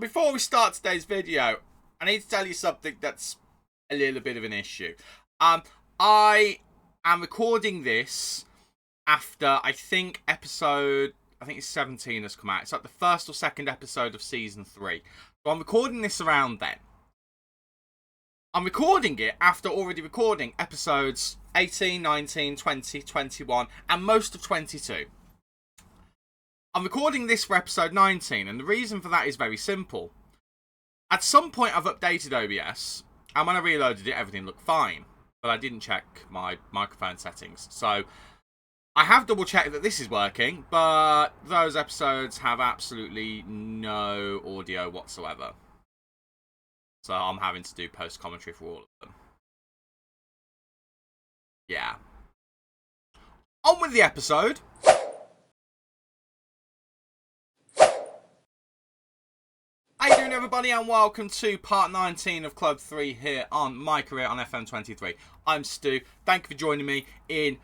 before we start today's video, I need to tell you something that's a little bit of an issue. I am recording this after, I think it's 17 has come out. It's like the first or second episode of season 3. So I'm recording this around then. I'm recording it after already recording episodes 18, 19, 20, 21, and most of 22. I'm recording this for episode 19, and the reason for that is very simple. At some point I've updated OBS, and when I reloaded it, everything looked fine. But I didn't check my microphone settings. So I have double checked that this is working, but those episodes have absolutely no audio whatsoever. So I'm having to do post-commentary for all of them. Yeah. On with the episode. How you doing, everybody, and welcome to part 19 of Club 3 here on MyCareer on FM23. I'm Stu. Thank you for joining me in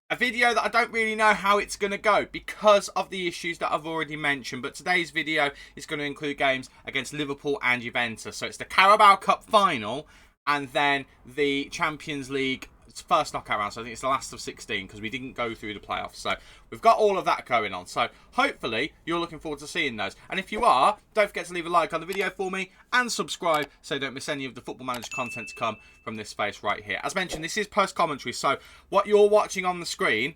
a video that I don't really know how it's going to go because of the issues that I've already mentioned. But today's video is going to include games against Liverpool and Juventus. So it's the Carabao Cup final and then the Champions League first knockout round. So I think it's the last of 16 because we didn't go through the playoffs. So we've got all of that going on. So hopefully you're looking forward to seeing those. And if you are, don't forget to leave a like on the video for me and subscribe so you don't miss any of the Football Manager content to come from this space right here. As mentioned, this is post-commentary. So what you're watching on the screen,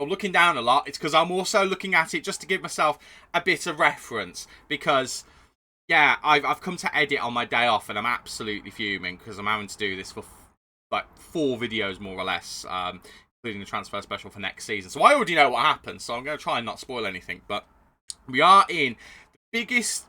I'm looking down a lot. It's because I'm also looking at it just to give myself a bit of reference. Because, yeah, I've come to edit on my day off and I'm absolutely fuming because I'm having to do this for like 4 videos more or less, including the transfer special for next season. So I already know what happens, so I'm going to try and not spoil anything. But we are in the biggest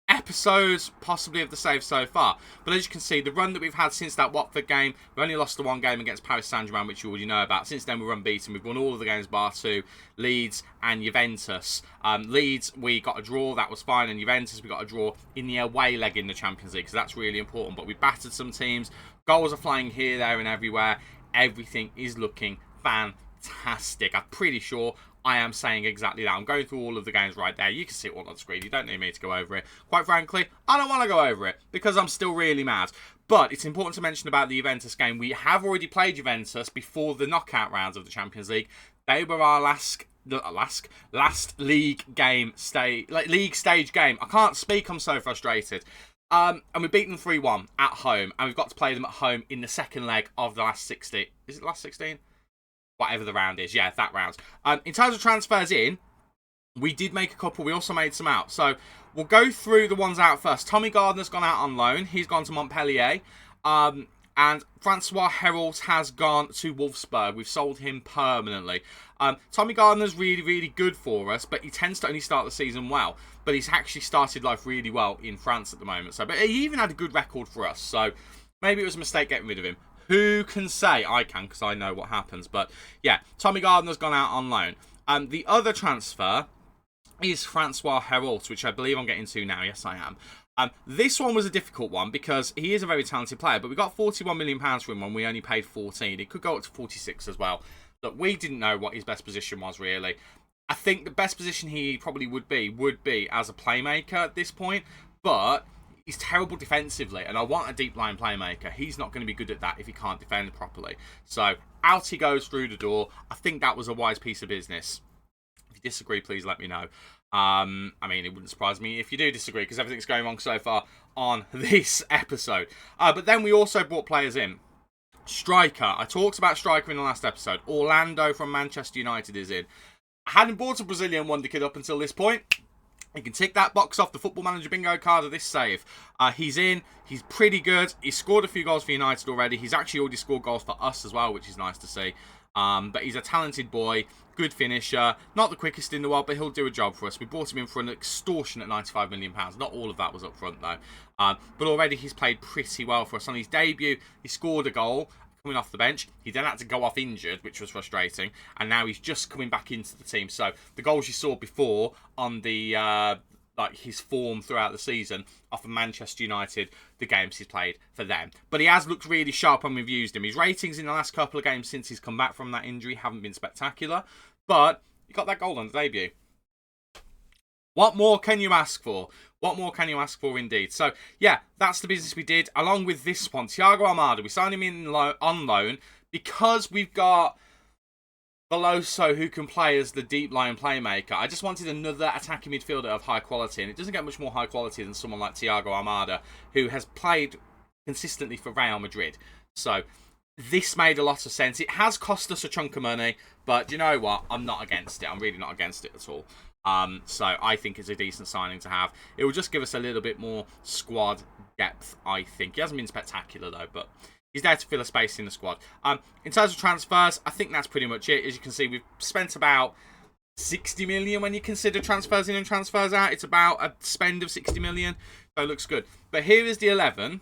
episodes possibly of the save so far. But as you can see, the run that we've had since that Watford game, we only lost the 1 game against Paris Saint-Germain, which you already know about. Since then, we're unbeaten. We've won all of the games bar 2, Leeds and Juventus. Leeds, we got a draw. That was fine. And Juventus, we got a draw in the away leg in the Champions League. So that's really important. But we battered some teams. Goals are flying here, there, and everywhere. Everything is looking fantastic. I'm pretty sure I am saying exactly that. I'm going through all of the games right there. You can see it all on the screen. You don't need me to go over it. Quite frankly, I don't want to go over it because I'm still really mad. But it's important to mention about the Juventus game. We have already played Juventus before the knockout rounds of the Champions League. They were our last league game league stage game. I can't speak. I'm so frustrated. And we beat them 3-1 at home, and we've got to play them at home in the second leg of the last 16. Is it the last 16? Whatever the round is. Yeah, that round. In terms of transfers in, we did make a couple. We also made some out. So we'll go through the ones out first. Tommy Gardner's gone out on loan. He's gone to Montpellier. And Francois Herald has gone to Wolfsburg. We've sold him permanently. Tommy Gardner's really, really good for us, but he tends to only start the season well. But he's actually started life really well in France at the moment. So, but he even had a good record for us. So maybe it was a mistake getting rid of him. Who can say? I can, because I know what happens. But yeah, Tommy Gardner's gone out on loan. The other transfer is Francois Herald, which I believe I'm getting to now. Yes, I am. This one was a difficult one because he is a very talented player, but we got £41 million for him when we only paid 14. It could go up to 46 as well. But we didn't know what his best position was, really. I think the best position he probably would be as a playmaker at this point, but he's terrible defensively, and I want a deep-line playmaker. He's not going to be good at that if he can't defend properly. So out he goes through the door. I think that was a wise piece of business. If you disagree, please let me know. I mean, it wouldn't surprise me if you do disagree because everything's going wrong so far on this episode. But then we also brought players in. Striker. I talked about Striker in the last episode. Orlando from Manchester United is in. I hadn't bought a Brazilian wonder kid up until this point. You can tick that box off the Football Manager bingo card of this save. He's in. He's pretty good. He's scored a few goals for United already. He's actually already scored goals for us as well, which is nice to see. But he's a talented boy, good finisher, not the quickest in the world, but he'll do a job for us. We brought him in for an extortionate £95 million. Not all of that was up front, though. But already he's played pretty well for us. On his debut, he scored a goal coming off the bench. He then had to go off injured, which was frustrating. And now he's just coming back into the team. So the goals you saw before on the his form throughout the season off of Manchester United, the games he's played for them. But he has looked really sharp when we've used him. His ratings in the last couple of games since he's come back from that injury haven't been spectacular, but he got that goal on the debut. What more can you ask for? What more can you ask for, indeed? So, yeah, that's the business we did. Along with this one, Thiago Almada, we signed him in on loan because we've got Veloso, who can play as the deep line playmaker. I just wanted another attacking midfielder of high quality, and it doesn't get much more high quality than someone like Thiago Almada, who has played consistently for Real Madrid. So this made a lot of sense. It has cost us a chunk of money, but you know what? I'm not against it. I'm really not against it at all. So I think it's a decent signing to have. It will just give us a little bit more squad depth, I think. He hasn't been spectacular, though, but he's there to fill a space in the squad. In terms of transfers, I think that's pretty much it. As you can see, we've spent about 60 million when you consider transfers in and transfers out. It's about a spend of 60 million, so it looks good. But here is the 11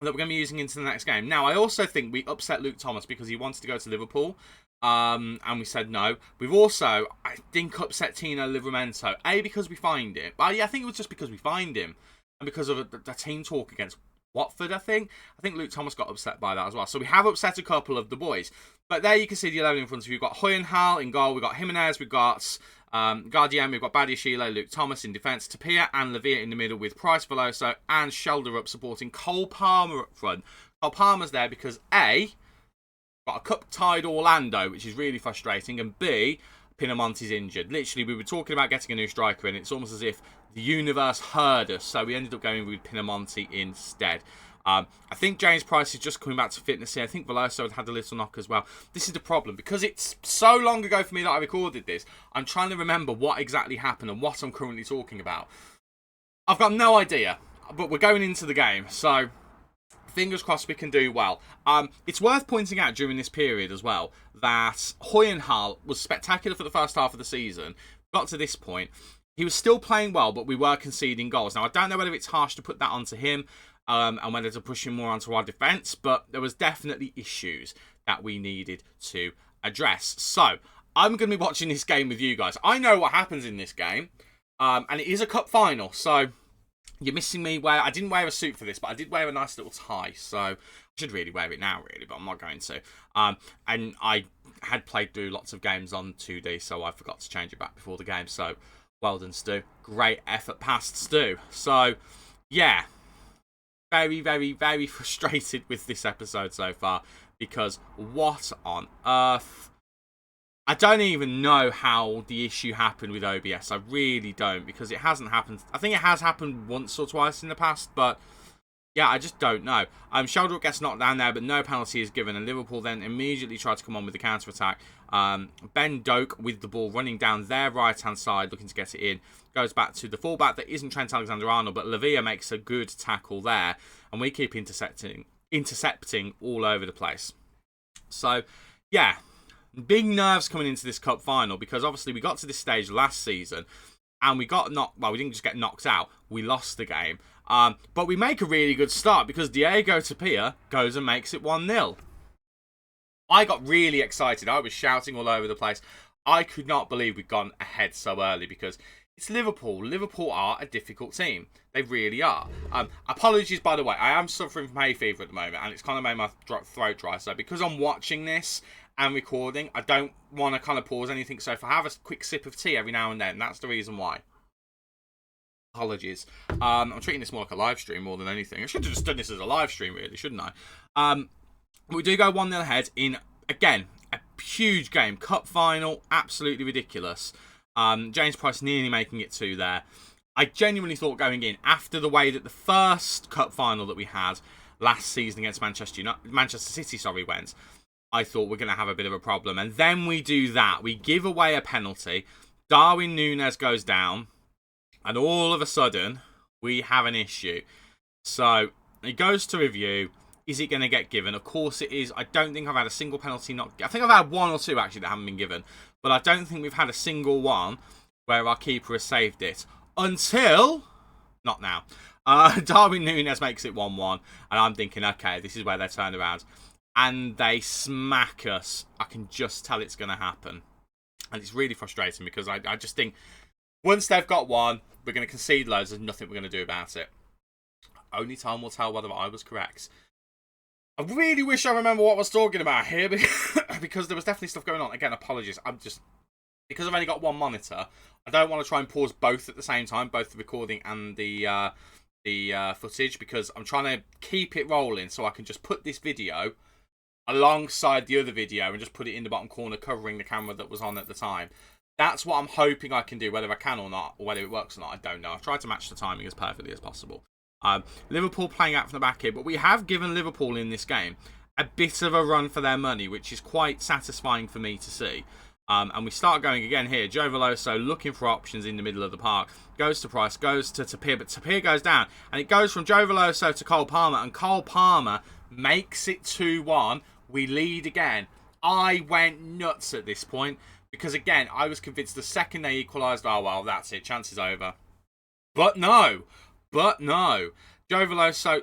that we're going to be using into the next game. Now, I also think we upset Luke Thomas because he wanted to go to Liverpool, and we said no. We've also, I think, upset Tino Livramento. Because we fined him. But yeah, I think it was just because we fined him, and because of the team talk against Watford, I think. Luke Thomas got upset by that as well. So we have upset a couple of the boys. But there you can see the 11 in front of you. We've got Hoyenhal in goal. We've got Jimenez. We've got Guardian. We've got Badiashile, Luke Thomas in defence. Tapia and Lavia in the middle with Price, Veloso and Shelder up supporting Cole Palmer up front. Cole Palmer's there because A, got a cup-tied Orlando, which is really frustrating, and B, Pinamonti's injured. Literally, we were talking about getting a new striker, and it's almost as if the universe heard us, so we ended up going with Pinamonti instead. I think James Price is just coming back to fitness here. I think Veloso had a little knock as well. This is the problem. Because it's so long ago for me that I recorded this, I'm trying to remember what exactly happened and what I'm currently talking about. I've got no idea, but we're going into the game, so fingers crossed we can do well. It's worth pointing out during this period as well that Hoyenhal was spectacular for the first half of the season. Got to this point, he was still playing well, but we were conceding goals. Now, I don't know whether it's harsh to put that onto him and whether to push him more onto our defence, but there was definitely issues that we needed to address. So, I'm going to be watching this game with you guys. I know what happens in this game, and it is a cup final, so you're missing me where I didn't wear a suit for this, but I did wear a nice little tie, so I should really wear it now, really, but I'm not going to. And I had played through lots of games on 2D, so I forgot to change it back before the game, so well done, Stu. Great effort past Stu. So, yeah, very, very, very frustrated with this episode so far, because what on earth? I don't even know how the issue happened with OBS. I really don't, because it hasn't happened. I think it has happened once or twice in the past, but yeah, I just don't know. Sheldrick gets knocked down there, but no penalty is given, and Liverpool then immediately try to come on with the counter-attack. Ben Doak with the ball running down their right-hand side, looking to get it in. Goes back to the fullback that isn't Trent Alexander-Arnold, but Lavia makes a good tackle there, and we keep intercepting all over the place. So, yeah, big nerves coming into this cup final, because obviously we got to this stage last season, and we got knocked. Well, we didn't just get knocked out; we lost the game. But we make a really good start because Diego Tapia goes and makes it 1-0. I got really excited. I was shouting all over the place. I could not believe we'd gone ahead so early because it's Liverpool. Liverpool are a difficult team. They really are. Apologies, by the way. I am suffering from hay fever at the moment, and it's kind of made my throat dry. So because I'm watching this and recording, I don't want to kind of pause anything. So if I have a quick sip of tea every now and then, that's the reason why. Apologies. I'm treating this more like a live stream more than anything. I should have just done this as a live stream, really, shouldn't I? We do go 1-0 ahead in, again, a huge game. Cup final, absolutely ridiculous. James Price nearly making it 2 there. I genuinely thought going in, after the way that the first cup final that we had last season against Manchester City went, I thought we're going to have a bit of a problem. And then we do that. We give away a penalty. Darwin Núñez goes down. And all of a sudden, we have an issue. So, it goes to review. Is it going to get given? Of course it is. I don't think I've had a single penalty knocked. I think I've had 1 or 2, actually, that haven't been given. But I don't think we've had a single one where our keeper has saved it. Until... not now. Darwin Núñez makes it 1-1. And I'm thinking, okay, this is where they turn around. And they smack us. I can just tell it's going to happen. And it's really frustrating because I just think... once they've got one, we're going to concede loads. There's nothing we're going to do about it. Only time will tell whether I was correct. I really wish I remember what I was talking about here, because there was definitely stuff going on. Again, apologies. I'm just because I've only got one monitor, I don't want to try and pause both at the same time, both the recording and the footage, because I'm trying to keep it rolling so I can just put this video alongside the other video and just put it in the bottom corner covering the camera that was on at the time. That's what I'm hoping I can do. Whether I can or not, or whether it works or not, I don't know. I've tried to match the timing as perfectly as possible. Liverpool playing out from the back here, but we have given Liverpool in this game a bit of a run for their money, which is quite satisfying for me to see. And we start going again here. Joe Veloso looking for options in the middle of the park. Goes to Price, goes to Tapir, but Tapir goes down. And it goes from Joe Veloso to Cole Palmer, and Cole Palmer makes it 2-1. We lead again. I went nuts at this point, because again, I was convinced the second they equalised, oh well, that's it, chance is over. But no. Joe Veloso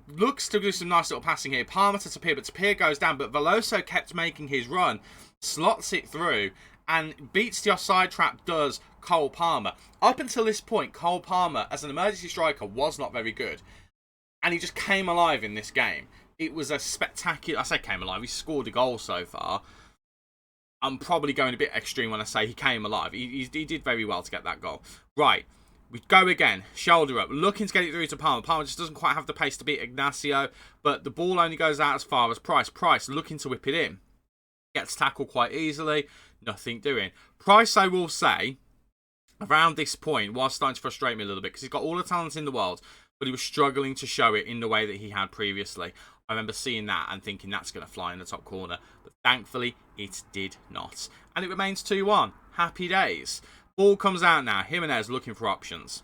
looks to do some nice little passing here. Palmer to Tapir, but Tapir goes down. But Veloso kept making his run, slots it through, and beats the offside trap, does Cole Palmer. Up until this point, Cole Palmer, as an emergency striker, was not very good. And he just came alive in this game. It was a spectacular... I say came alive, he scored a goal so far. I'm probably going a bit extreme when I say he came alive. He did very well to get that goal. Right, we go again. Shoulder up, looking to get it through to Palmer. Palmer just doesn't quite have the pace to beat Ignacio, but the ball only goes out as far as Price. Price looking to whip it in. Gets tackled quite easily. Nothing doing. Price, I will say, around this point, was starting to frustrate me a little bit, because he's got all the talent in the world, but he was struggling to show it in the way that he had previously. I remember seeing that and thinking that's going to fly in the top corner. But thankfully, it did not. And it remains 2-1. Happy days. Ball comes out now. Jimenez looking for options.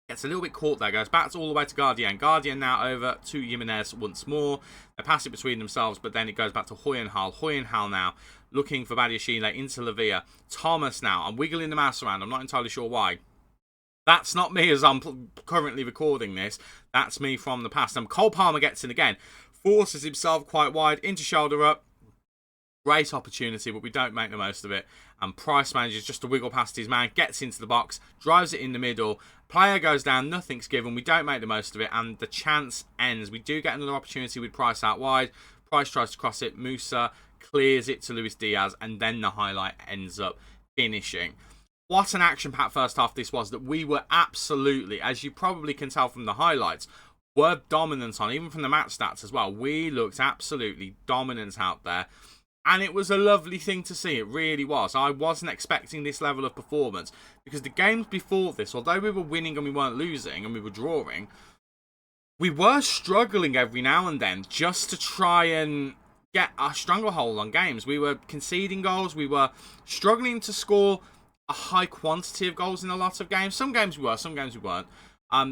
Gets a little bit caught there. Goes back all the way to Guardian. Guardian now over to Jimenez once more. They pass it between themselves, but then it goes back to Hoyenhal. Hoyenhal now looking for Badiashile into Lavia. Thomas now. I'm wiggling the mouse around. I'm not entirely sure why. That's not me as I'm currently recording this. That's me from the past. And Cole Palmer gets in again. Forces himself quite wide into shoulder up. Great opportunity, but we don't make the most of it. And Price manages just to wiggle past his man. Gets into the box. Drives it in the middle. Player goes down. Nothing's given. We don't make the most of it. And the chance ends. We do get another opportunity with Price out wide. Price tries to cross it. Musa clears it to Luis Diaz. And then the highlight ends up finishing. What an action-packed first half this was, that we were absolutely, as you probably can tell from the highlights, were dominant on, even from the match stats as well. We looked absolutely dominant out there. And it was a lovely thing to see. It really was. I wasn't expecting this level of performance, because the games before this, although we were winning and we weren't losing and we were drawing, we were struggling every now and then just to try and get a stranglehold on games. We were conceding goals. We were struggling to score a high quantity of goals in a lot of games. Some games we were, some games we weren't.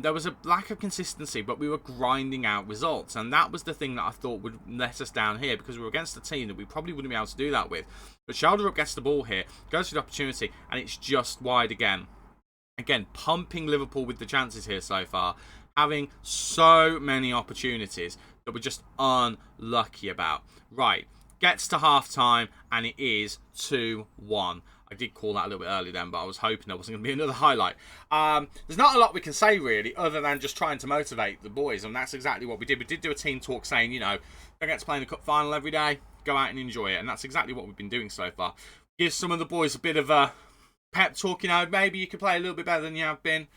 There was a lack of consistency, but we were grinding out results. And that was the thing that I thought would let us down here, because we were against a team that we probably wouldn't be able to do that with. But shoulder up gets the ball here, goes for the opportunity, and it's just wide again. Again, pumping Liverpool with the chances here so far. Having so many opportunities that we're just unlucky about. Right, gets to half-time, and it is 2-1. I did call that a little bit early then, but I was hoping there wasn't going to be another highlight. There's not a lot we can say, really, other than just trying to motivate the boys, and that's exactly what we did. We did do a team talk saying, you know, don't get to play in the cup final every day, go out and enjoy it, and that's exactly what we've been doing so far. Give some of the boys a bit of a pep talk, you know, maybe you could play a little bit better than you have been.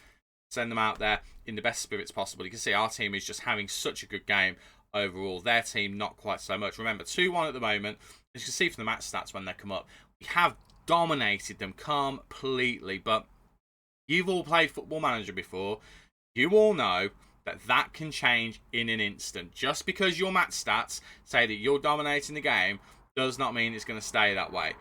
Send them out there in the best spirits possible. You can see our team is just having such a good game overall. Their team, not quite so much. Remember, 2-1 at the moment. As you can see from the match stats when they come up, we have dominated them completely. But you've all played Football Manager before. You all know that that can change in an instant. Just because your match stats say that you're dominating the game does not mean it's going to stay that way.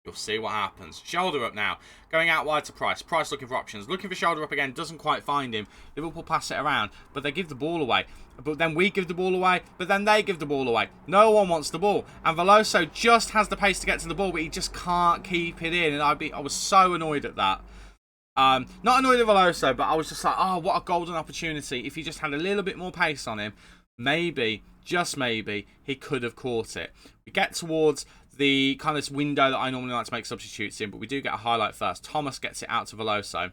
You'll see what happens. Shoulder up now. Going out wide to Price. Price looking for options. Looking for shoulder up again. Doesn't quite find him. Liverpool pass it around. But they give the ball away. But then we give the ball away. But then they give the ball away. No one wants the ball. And Veloso just has the pace to get to the ball. But he just can't keep it in. And I was so annoyed at that. Not annoyed at Veloso. But I was just like, oh, what a golden opportunity. If he just had a little bit more pace on him, maybe, just maybe, he could have caught it. We get towards the kind of window that I normally like to make substitutes in, but we do get a highlight first. Thomas gets it out to Veloso.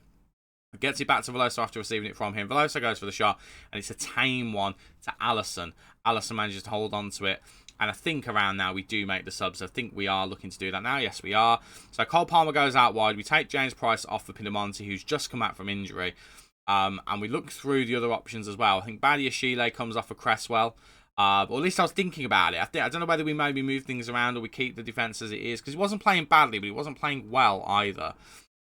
Gets it back to Veloso after receiving it from him. Veloso goes for the shot, and it's a tame one to Alisson. Alisson manages to hold on to it, And I think around now we do make the subs. I think we are looking to do that now. Yes, we are. So Cole Palmer goes out wide. We take James Price off for Pinamonti, who's just come back from injury. And we look through the other options as well. I think Badiashile comes off for Cresswell. Or at least I was thinking about it. I don't know whether we maybe move things around or we keep the defence as it is. Because he wasn't playing badly, but he wasn't playing well either.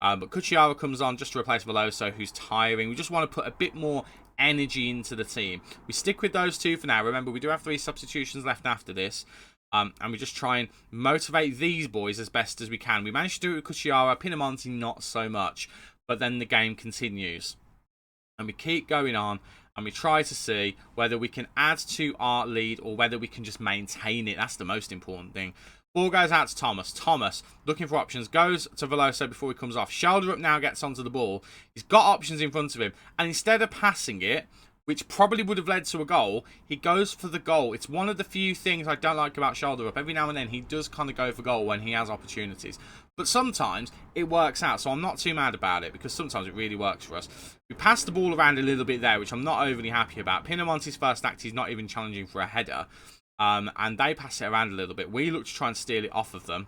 But Cucciara comes on just to replace Veloso, who's tiring. We just want to put a bit more energy into the team. We stick with those two for now. Remember, we do have 3 substitutions left after this. And we just try and motivate these boys as best as we can. We managed to do it with Cucciara. Pinamonti, not so much. But then the game continues. And we keep going on. And we try to see whether we can add to our lead or whether we can just maintain it. That's the most important thing. Ball goes out to Thomas. Thomas, looking for options, goes to Veloso before he comes off. Shoulder up now, gets onto the ball. He's got options in front of him. And instead of passing it, which probably would have led to a goal, he goes for the goal. It's one of the few things I don't like about shoulder up. Every now and then, he does kind of go for goal when he has opportunities. But sometimes, it works out. So I'm not too mad about it, because sometimes it really works for us. We passed the ball around a little bit there, which I'm not overly happy about. Pinamonti's first act, he's not even challenging for a header. And they pass it around a little bit. We look to try and steal it off of them.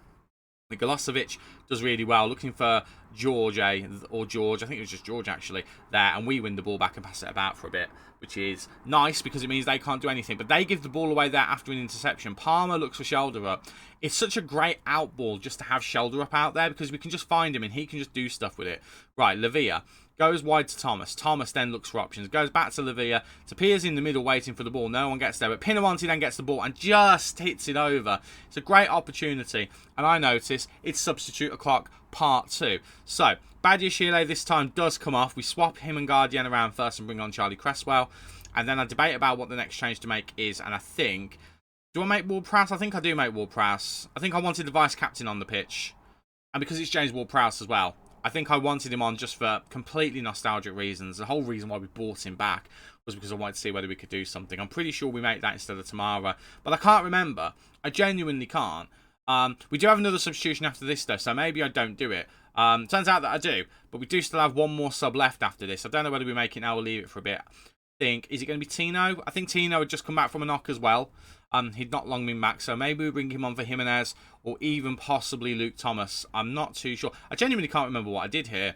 Milosevic does really well, looking for George, I think it was just George actually, there. And we win the ball back and pass it about for a bit, which is nice because it means they can't do anything. But they give the ball away there after an interception. Palmer looks for shoulder up. It's such a great out ball just to have shoulder up out there because we can just find him and he can just do stuff with it. Right, Lavia goes wide to Thomas. Thomas then looks for options. Goes back to Lavia. Tapia's in the middle waiting for the ball. No one gets there. But Pinamonti then gets the ball and just hits it over. It's a great opportunity. And I notice it's substitute o'clock part 2. So, Badiashile this time does come off. We swap him and Guardian around first and bring on Charlie Cresswell. And then I debate about what the next change to make is. And I think... Do I make Ward-Prowse? I think I do make Ward-Prowse. I think I wanted the vice-captain on the pitch. And because it's James Ward-Prowse as well. I think I wanted him on just for completely nostalgic reasons. The whole reason why we brought him back was because I wanted to see whether we could do something. I'm pretty sure we make that instead of Tamara. But I can't remember. I genuinely can't. We do have another substitution after this though, so maybe I don't do it. Turns out that I do. But we do still have one more sub left after this. I don't know whether we make it now or leave it for a bit. Is it going to be Tino? I think Tino had just come back from a knock as well. He'd not long been back, so maybe we bring him on for Jimenez or even possibly Luke Thomas. I'm not too sure. I genuinely can't remember what I did here.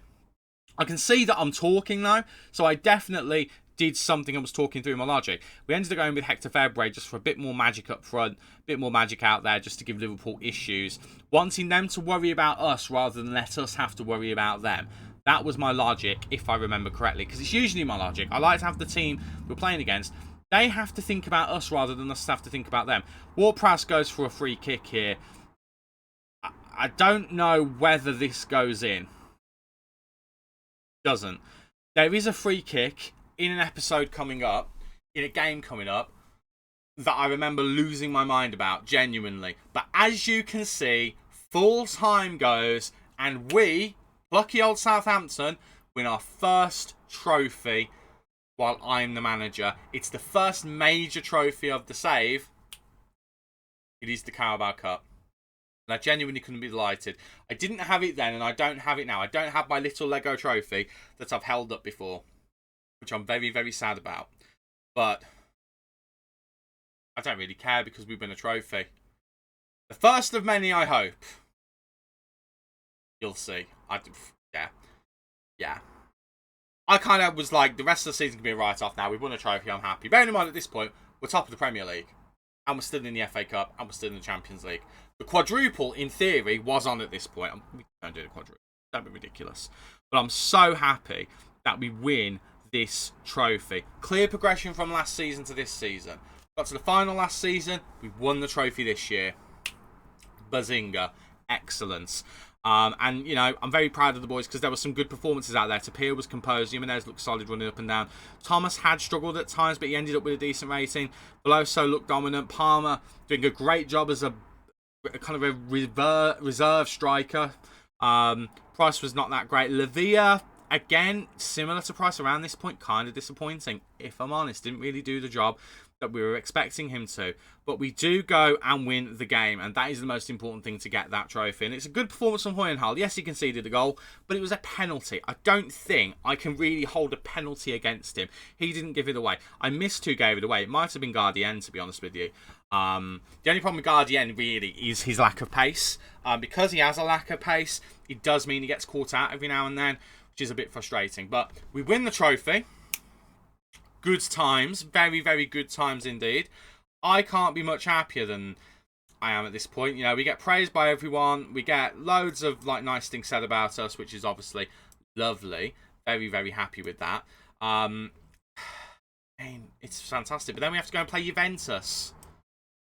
I can see that I'm talking though, so I definitely did something and was talking through my logic. We ended up going with Hector Febre just for a bit more magic up front, a bit more magic out there just to give Liverpool issues. Wanting them to worry about us rather than let us have to worry about them. That was my logic, if I remember correctly, because it's usually my logic. I like to have the team we're playing against. They have to think about us rather than us have to think about them. Ward-Prowse goes for a free kick here. I don't know whether this goes in. Doesn't. There is a free kick in an episode coming up, in a game coming up, that I remember losing my mind about, genuinely. But as you can see, full time goes, and we, lucky old Southampton, win our first trophy while I'm the manager. It's the first major trophy of the save. It is the Carabao Cup. And I genuinely couldn't be delighted. I didn't have it then and I don't have it now. I don't have my little Lego trophy that I've held up before, which I'm very, very sad about. But I don't really care because we win a trophy. The first of many, I hope. You'll see. Yeah. I kind of was like, the rest of the season can be a write-off now. We've won a trophy, I'm happy. Bearing in mind, at this point, we're top of the Premier League. And we're still in the FA Cup. And we're still in the Champions League. The quadruple, in theory, was on at this point. We don't do the quadruple. That'd be ridiculous. But I'm so happy that we win this trophy. Clear progression from last season to this season. Got to the final last season. We won the trophy this year. Bazinga. Excellence. And, you know, I'm very proud of the boys because there were some good performances out there. Tapia was composed. Jimenez looked solid running up and down. Thomas had struggled at times, but he ended up with a decent rating. Veloso looked dominant. Palmer doing a great job as a kind of a reserve striker. Price was not that great. Lavia, Again, similar to Price around this point, kind of disappointing, if I'm honest. Didn't really do the job that we were expecting him to. But we do go and win the game, and that is the most important thing to get that trophy. And it's a good performance from Hoyenhall. Yes, he conceded a goal, but it was a penalty. I don't think I can really hold a penalty against him. He didn't give it away. I missed who gave it away. It might have been Guardian, to be honest with you. The only problem with Guardian, really, is his lack of pace. Because he has a lack of pace, it does mean he gets caught out every now and then, which is a bit frustrating. But we win the trophy. Good times. Very, very good times indeed. I can't be much happier than I am at this point. You know, we get praised by everyone. We get loads of like nice things said about us, which is obviously lovely. Very, very happy with that. I mean, it's fantastic. But then we have to go and play Juventus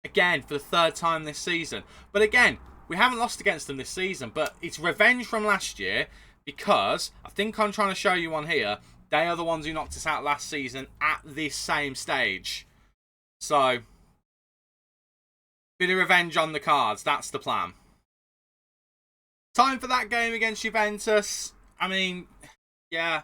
again for the third time this season. But again, we haven't lost against them this season. But it's revenge from last year because I think I'm trying to show you on here. They are the ones who knocked us out last season at this same stage. So, bit of revenge on the cards. That's the plan. Time for that game against Juventus. I mean, yeah,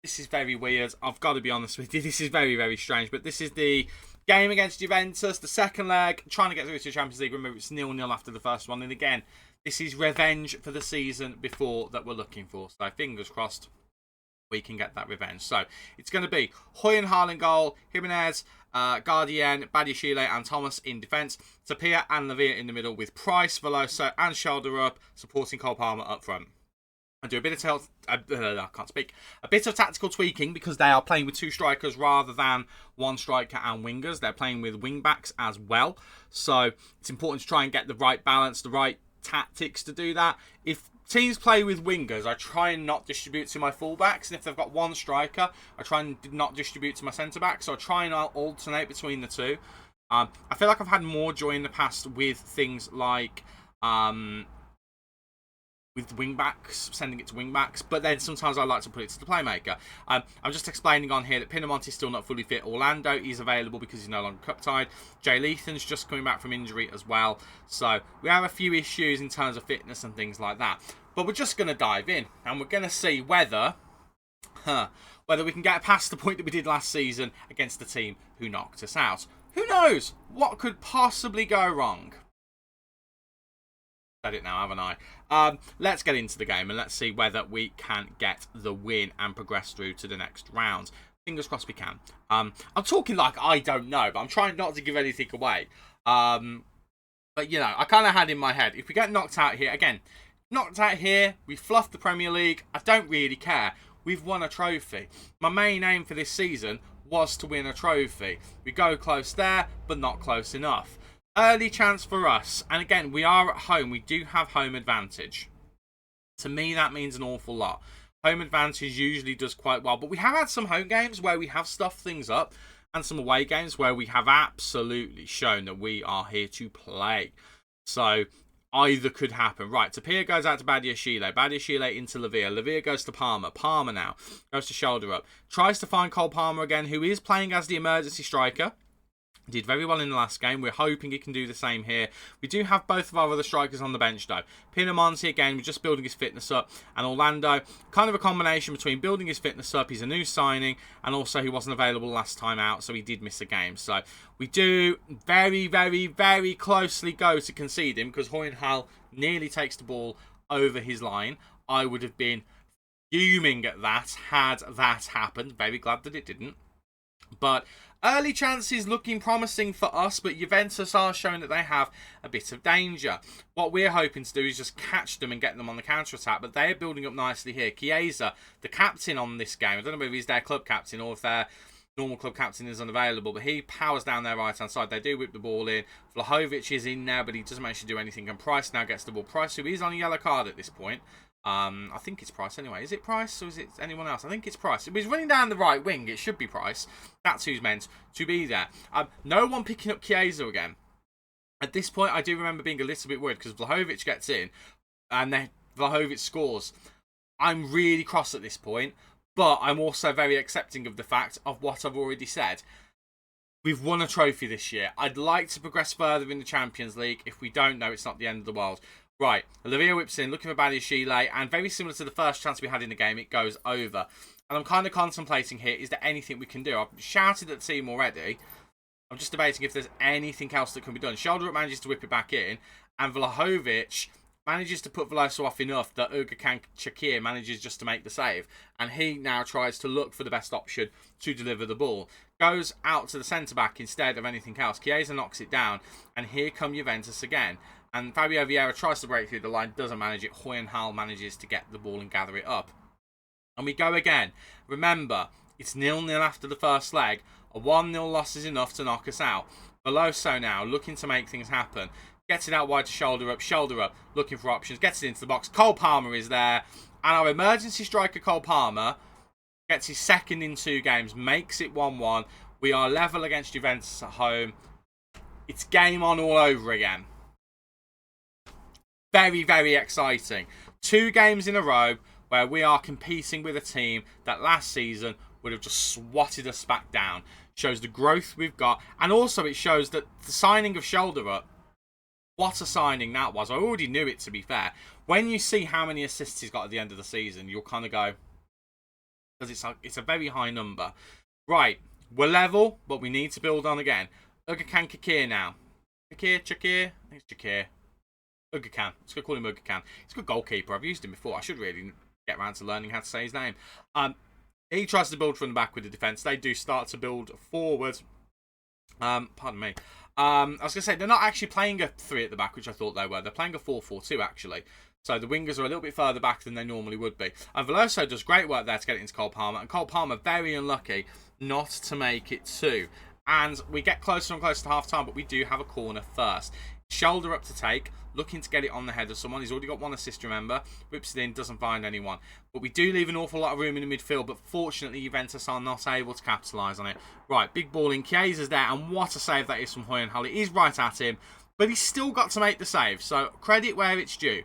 this is very weird. I've got to be honest with you. This is very, very strange. But this is the game against Juventus. The second leg, trying to get through to the Champions League. Remember, it's 0-0 after the first one. And again, this is revenge for the season before that we're looking for. So, fingers crossed we can get that revenge. So, it's going to be Hoyenhall in goal, Jimenez, Guardian, Badiashile and Thomas in defence, Tapia and Lavia in the middle with Price, Veloso and Shoulder up, supporting Cole Palmer up front. I do a bit of a bit of tactical tweaking because they are playing with two strikers rather than one striker and wingers. They're playing with wing backs as well. So, it's important to try and get the right balance, the right tactics to do that. If teams play with wingers, I try and not distribute to my fullbacks, and if they've got one striker, I try and not distribute to my centre-backs, so I try and alternate between the two. I feel like I've had more joy in the past with things like with wing-backs, sending it to wing-backs, but then sometimes I like to put it to the playmaker. I'm just explaining on here that Pinamonti's still not fully fit. Orlando is available because he's no longer cup-tied. Jay Lethan's just coming back from injury as well. So we have a few issues in terms of fitness and things like that. But we're just going to dive in, and we're going to see whether we can get past the point that we did last season against the team who knocked us out. Who knows? What could possibly go wrong? Said it now, haven't I? Let's get into the game and let's see whether we can get the win and progress through to the next round. Fingers crossed we can. I'm talking like I don't know, but I'm trying not to give anything away. But, you know, I kind of had in my head, if we get knocked out here, again, knocked out here, we fluffed the Premier League, I don't really care. We've won a trophy. My main aim for this season was to win a trophy. We go close there, but not close enough. Early chance for us, and again, we are at home. We do have home advantage. To me, that means an awful lot. Home advantage usually does quite well, but we have had some home games where we have stuffed things up, and some away games where we have absolutely shown that we are here to play. So, either could happen. Right, Tapia goes out to Badiashile. Badiashile into Lavia. Lavia goes to Palmer. Palmer now goes to Shoulder up. Tries to find Cole Palmer again, who is playing as the emergency striker. Did very well in the last game. We're hoping he can do the same here. We do have both of our other strikers on the bench though. Pinamonti again, we're just building his fitness up. And Orlando, kind of a combination between building his fitness up, he's a new signing, and also he wasn't available last time out, so he did miss a game. So we do very, very, very closely go to concede him because Hoyenhall nearly takes the ball over his line. I would have been fuming at that had that happened. Very glad that it didn't. But early chances looking promising for us, but Juventus are showing that they have a bit of danger. What we're hoping to do is just catch them and get them on the counter-attack, but they are building up nicely here. Chiesa, the captain on this game, I don't know if he's their club captain or if their normal club captain is unavailable, but he powers down their right-hand side. They do whip the ball in. Vlahovic is in there, but he doesn't manage to do anything, and Price now gets the ball. Price, who is on a yellow card at this point. I think it's Price anyway. Is it Price or is it anyone else? I think it's Price. If he's running down the right wing, it should be Price. That's who's meant to be there. No one picking up Chiesa again. At this point, I do remember being a little bit worried because Vlahovic gets in and then Vlahovic scores. I'm really cross at this point, but I'm also very accepting of the fact of what I've already said. We've won a trophy this year. I'd like to progress further in the Champions League. If we don't know, it's not the end of the world. Right, Olivia whips in, looking for Badiashile, and very similar to the first chance we had in the game, it goes over. And I'm kind of contemplating here, is there anything we can do? I've shouted at the team already. I'm just debating if there's anything else that can be done. Shoulder up manages to whip it back in, and Vlahovic manages to put Veloso off enough that Ugakan Chakir manages just to make the save. And he now tries to look for the best option to deliver the ball. Goes out to the centre-back instead of anything else. Chiesa knocks it down, and here come Juventus again. And Fabio Vieira tries to break through the line, doesn't manage it. Hoyenhal manages to get the ball and gather it up. And we go again. Remember, it's 0-0 after the first leg. A 1-0 loss is enough to knock us out. Veloso now, looking to make things happen. Gets it out wide to shoulder up, looking for options. Gets it into the box. Cole Palmer is there. And our emergency striker, Cole Palmer, gets his second in 2 games. Makes it 1-1. We are level against Juventus at home. It's game on all over again. Very, very exciting. 2 games in a row where we are competing with a team that last season would have just swatted us back down. Shows the growth we've got. And also it shows that the signing of Shoulder Up, what a signing that was. I already knew it, to be fair. When you see how many assists he's got at the end of the season, you'll kind of go, because it's a very high number. Right, we're level, but we need to build on again. Ugakan Chakir now. Chakir? I think it's Chakir. Ugakan. Let's go call him Ugakan. He's a good goalkeeper. I've used him before. I should really get around to learning how to say his name. He tries to build from the back with the defence. They do start to build forward. Pardon me. I was going to say, they're not actually playing a 3 at the back, which I thought they were. They're playing a 4-4-2, actually. So the wingers are a little bit further back than they normally would be. And Veloso does great work there to get it into Cole Palmer. And Cole Palmer, very unlucky not to make it 2. And we get closer and closer to half-time, but we do have a corner first. Shoulder up to take, looking to get it on the head of someone. He's already got 1 assist, remember. Whips it in, doesn't find anyone. But we do leave an awful lot of room in the midfield, but fortunately Juventus are not able to capitalise on it. Right, big ball in. Chiesa's there, and what a save that is from Hoyenhal. It is right at him, but he's still got to make the save. So credit where it's due.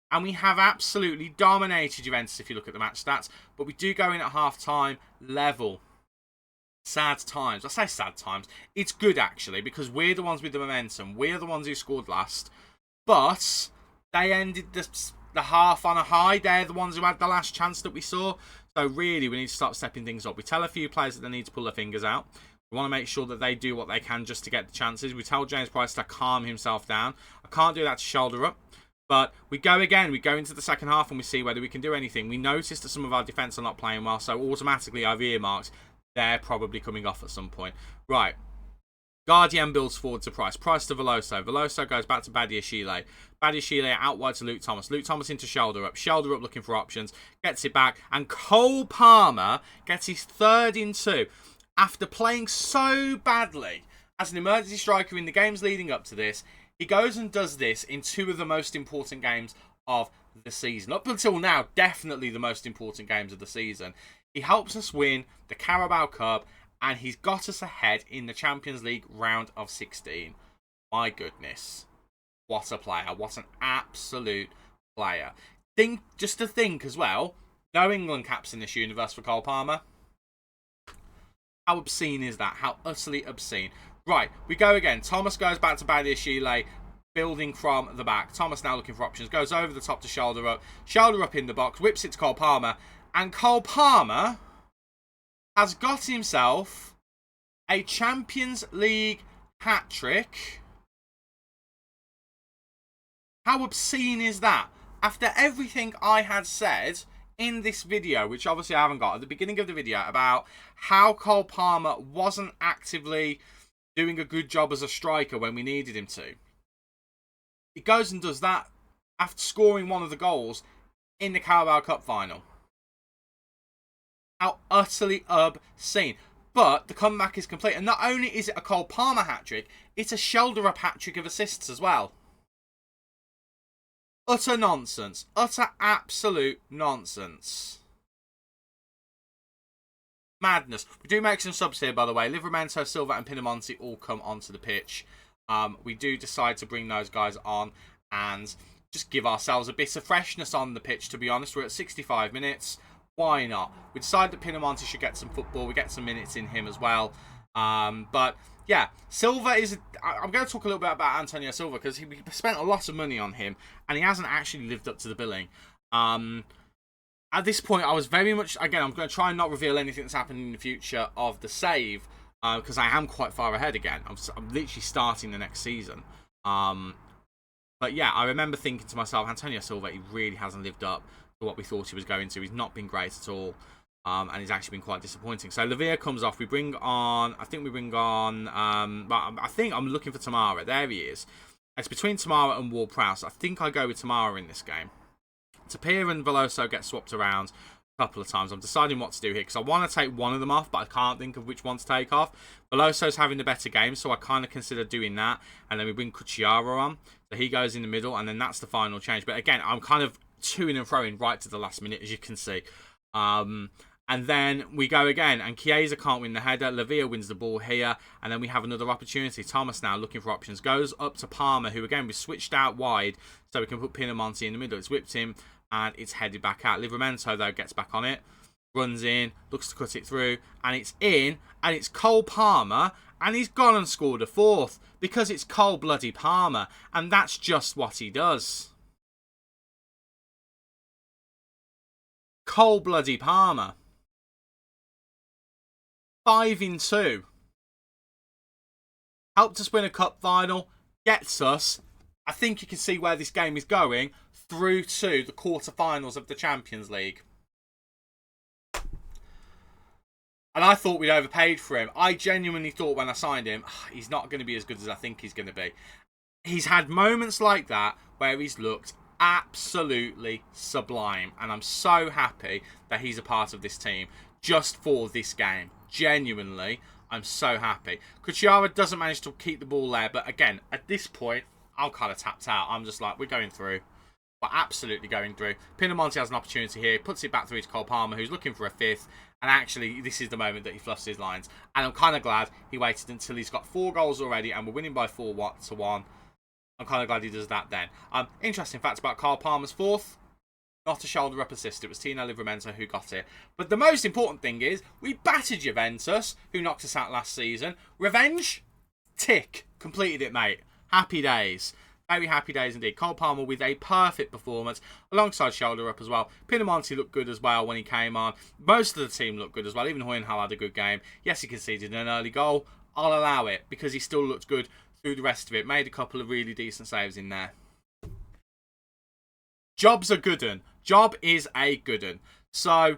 And we have absolutely dominated Juventus if you look at the match stats. But we do go in at half-time level. Sad times. I say sad times. It's good, actually, because we're the ones with the momentum. We're the ones who scored last. But they ended the half on a high. They're the ones who had the last chance that we saw. So really, we need to start stepping things up. We tell a few players that they need to pull their fingers out. We want to make sure that they do what they can just to get the chances. We tell James Price to calm himself down. I can't do that to shoulder up. But we go again. We go into the second half and we see whether we can do anything. We notice that some of our defence are not playing well. So automatically, I've earmarked they're probably coming off at some point. Right. Guardian builds forward to Price. Price to Veloso. Veloso goes back to Badiashile. Badiashile out wide to Luke Thomas. Luke Thomas into Shoulder Up. Shoulder Up looking for options. Gets it back. And Cole Palmer gets his 3rd in 2. After playing so badly as an emergency striker in the games leading up to this, he goes and does this in 2 of the most important games of the season. Up until now, definitely the most important games of the season. He helps us win the Carabao Cup, and he's got us ahead in the Champions League round of 16. My goodness. What a player. What an absolute player. Just to think as well, no England caps in this universe for Cole Palmer. How obscene is that? How utterly obscene. Right, we go again. Thomas goes back to Badiashile, building from the back. Thomas now looking for options. Goes over the top to Shoulder Up. Shoulder Up in the box. Whips it to Cole Palmer. And Cole Palmer has got himself a Champions League hat-trick. How obscene is that? After everything I had said in this video, which obviously I haven't got, at the beginning of the video, about how Cole Palmer wasn't actively doing a good job as a striker when we needed him to. He goes and does that after scoring 1 of the goals in the Carabao Cup final. How utterly obscene. But the comeback is complete. And not only is it a Cole Palmer hat-trick, it's a Shoulder Up hat-trick of assists as well. Utter nonsense. Utter absolute nonsense. Madness. We do make some subs here, by the way. Livramento, Silva and Pinamonti all come onto the pitch. We do decide to bring those guys on and just give ourselves a bit of freshness on the pitch, to be honest. We're at 65 minutes. Why not? We decide that Pinamonti should get some football. We get some minutes in him as well. But yeah, Silva is... I'm going to talk a little bit about Antonio Silva because we spent a lot of money on him and he hasn't actually lived up to the billing. At this point, I was very much... Again, I'm going to try and not reveal anything that's happening in the future of the save because I am quite far ahead again. I'm literally starting the next season. But yeah, I remember thinking to myself, Antonio Silva, he really hasn't lived up to what we thought he was going to. He's not been great at all. And he's actually been quite disappointing. So Lavia comes off. We bring on... I think we bring on... but I think I'm looking for Tamara. There he is. It's between Tamara and Ward-Prowse. I think I go with Tamara in this game. Tapia and Veloso get swapped around a couple of times. I'm deciding what to do here because I want to take one of them off, but I can't think of which one to take off. Veloso's having the better game, so I kind of consider doing that. And then we bring Cucciaro on. So he goes in the middle, and then that's the final change. But again, I'm kind of to-ing and fro-ing right to the last minute, as you can see. And then we go again, and Chiesa can't win the header. Lavia wins the ball here, and then we have another opportunity. Thomas now looking for options. Goes up to Palmer, who again, we switched out wide, so we can put Pinamonti in the middle. It's whipped him, and it's headed back out. Livramento, though, gets back on it. Runs in, looks to cut it through, and it's in, and it's Cole Palmer, and he's gone and scored a fourth, because it's Cole bloody Palmer, and that's just what he does. Cole bloody Palmer. 5 in 2. Helped us win a cup final. Gets us, I think you can see where this game is going, through to the quarterfinals of the Champions League. And I thought we'd overpaid for him. I genuinely thought when I signed him, he's not going to be as good as I think he's going to be. He's had moments like that where he's looked absolutely sublime. And I'm so happy that he's a part of this team just for this game. Genuinely, I'm so happy. Cucciaro doesn't manage to keep the ball there, but again, at this point, I'm kind of tapped out. I'm just like, we're going through. We're absolutely going through. Pinamonti has an opportunity here, puts it back through to Cole Palmer, who's looking for a fifth, and actually, this is the moment that he fluffs his lines. And I'm kind of glad he waited until he's got 4 goals already, and we're winning by 4-1. I'm kind of glad he does that then. Interesting fact about Cole Palmer's fourth. Not a shoulder-up assist. It was Tino Livramento who got it. But the most important thing is, we battered Juventus, who knocked us out last season. Revenge? Tick. Completed it, mate. Happy days. Very happy days indeed. Cole Palmer with a perfect performance, alongside shoulder-up as well. Pinamonti looked good as well when he came on. Most of the team looked good as well. Even Hoyenhal had a good game. Yes, he conceded an early goal. I'll allow it, because he still looked good through the rest of it. Made a couple of really decent saves in there. Job's a good one. Job is a good one. So,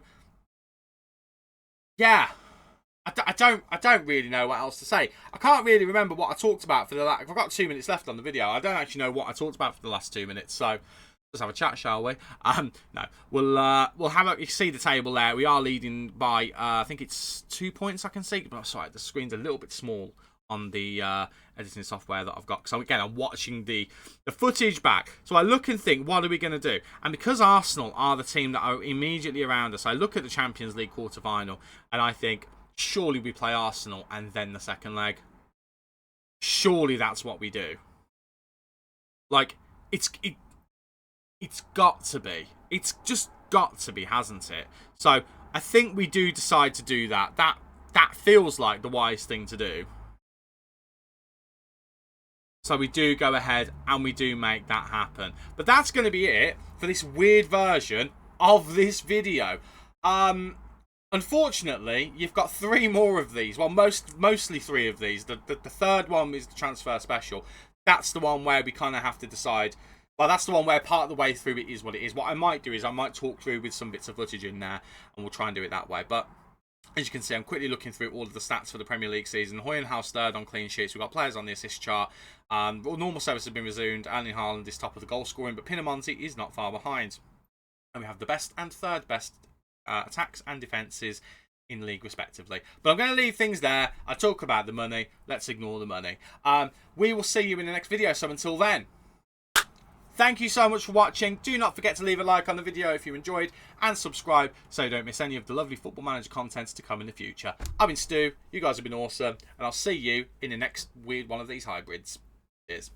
yeah, I don't really know what else to say. I can't really remember what I talked about for the last... I've got 2 minutes left on the video. I don't actually know what I talked about for the last 2 minutes. So, let's have a chat, shall we? No, we'll have a... You can see the table there. We are leading by, I think it's 2 points I can see. But sorry, the screen's a little bit small on the editing software that I've got. So again, I'm watching the footage back. So I look and think, what are we going to do? And because Arsenal are the team that are immediately around us, I look at the Champions League quarter-final and I think, surely we play Arsenal and then the second leg. Surely that's what we do. Like, it's got to be. It's just got to be, hasn't it? So I think we do decide to do that. That feels like the wise thing to do. So we do go ahead and we do make that happen. But that's going to be it for this weird version of this video. Unfortunately, you've got 3 more of these. Well, mostly 3 of these. The third one is the transfer special. That's the one where we kind of have to decide. Well, that's the one where part of the way through it is what it is. What I might do is I might talk through with some bits of footage in there, and we'll try and do it that way. But as you can see, I'm quickly looking through all of the stats for the Premier League season. Hoyenhal's third on clean sheets. We've got players on the assist chart. Normal service has been resumed. Erling Haaland is top of the goal scoring, but Pinamonti is not far behind. And we have the best and third best attacks and defences in league respectively. But I'm going to leave things there. I talk about the money. Let's ignore the money. We will see you in the next video. So until then, thank you so much for watching. Do not forget to leave a like on the video if you enjoyed, and subscribe so you don't miss any of the lovely Football Manager content to come in the future. I've been Stu, you guys have been awesome, and I'll see you in the next weird one of these hybrids. Cheers.